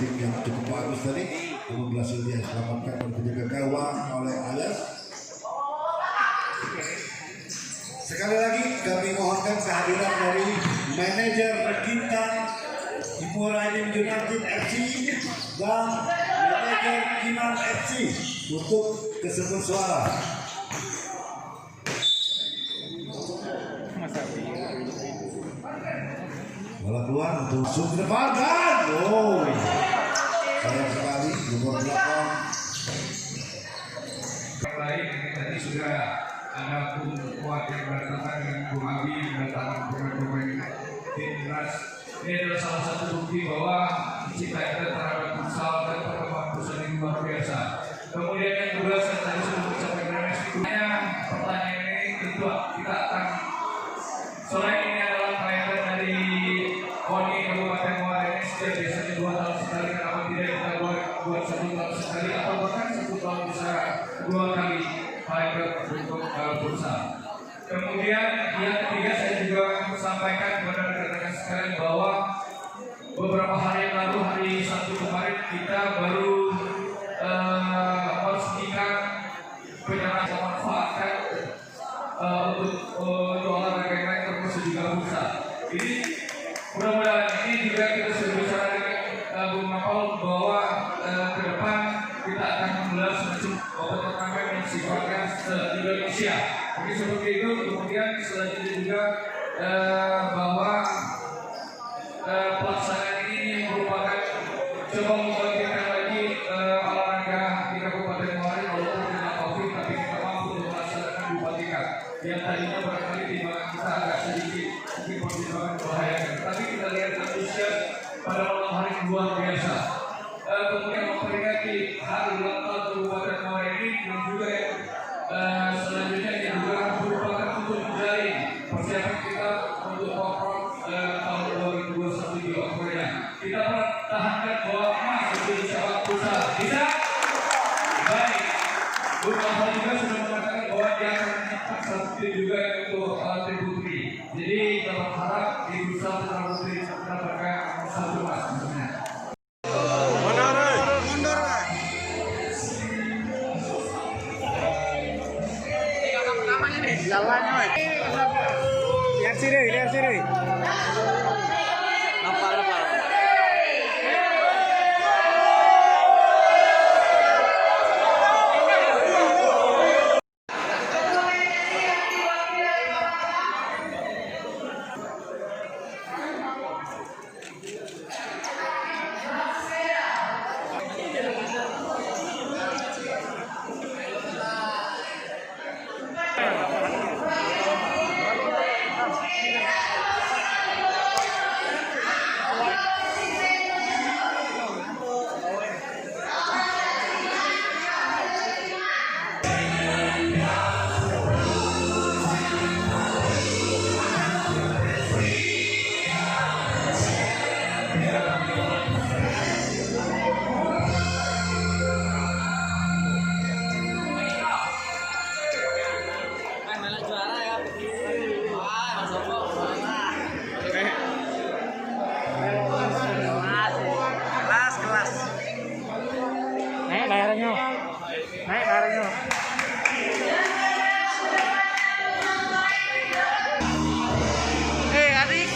tim yang cukup bagus tadi, namun berhasil dia selamatkan dan menjaga gawang oleh Ayas. Sekali lagi kami mohonkan kehadiran dari manajer Bintang Himuraidin United FC dan manajer Kinan FC untuk kesebut suara. Bola keluar untuk sub depan dan sayang sekali nomor 8. Lain tadi sudah ada Bung Kuat yang berdatang dengan Bung Abi mendatangkan pemain-pemain timnas. Ini adalah salah satu bukti bahwa cinta kita terhadap futsal dan perkembangan futsal ini luar biasa. Kemudian yang kedua, saya tadi sudah mengucapkan pertanyaan ini tentu kita akan selain ini adalah tayangan dari KONI Kabupaten Muara Enim setiap biasanya 2 tahun sekali, kenapa tidak kita buat 1 tahun sekali atau bahkan 1 tahun bisa 2 kali pilot untuk futsal. Kemudian yang ketiga, saya juga sampaikan kepada rekan-rekan sekalian bahwa beberapa hari yang lalu, hari Sabtu kemarin, kita baru meresmikan penyerahan memanfaatkan untuk olahraga yang lain termasuk juga futsal. Jadi mudah-mudahan ini juga kita sudah bicara dengan Bung Napal bahwa ke depan kita akan menggelar semacam turnamen yang sifatnya se-Indonesia. Jadi seperti itu. Kemudian selanjutnya juga bahwa pelaksanaan ini merupakan coba membangkitkan lagi olahraga di Kabupaten Muara Enim walaupun dengan COVID, tapi kita mampu untuk melaksanakan 2 tingkat yang tadinya barangkali timbangan kita agak sedikit mungkin pertimbangan membahayakan, tapi kita lihat antusias pada malam hari luar biasa. Kemudian memperingati hari ulang tahun Kabupaten Muara Enim yang juga selanjutnya ini juga merupakan untuk menjalin persiapan kita untuk Pokron tahun 2021 di Korea. Kita pertahankan bahwa emas untuk cabang futsal. Bisa? Baik. Bung Kapal juga sudah mengatakan bahwa dia akan menyiapkan 1 tim juga untuk tim putri. Jadi kita berharap di futsal putra putri mendapatkan 1 emas. Lihat sini. Naik layarnya. Adik.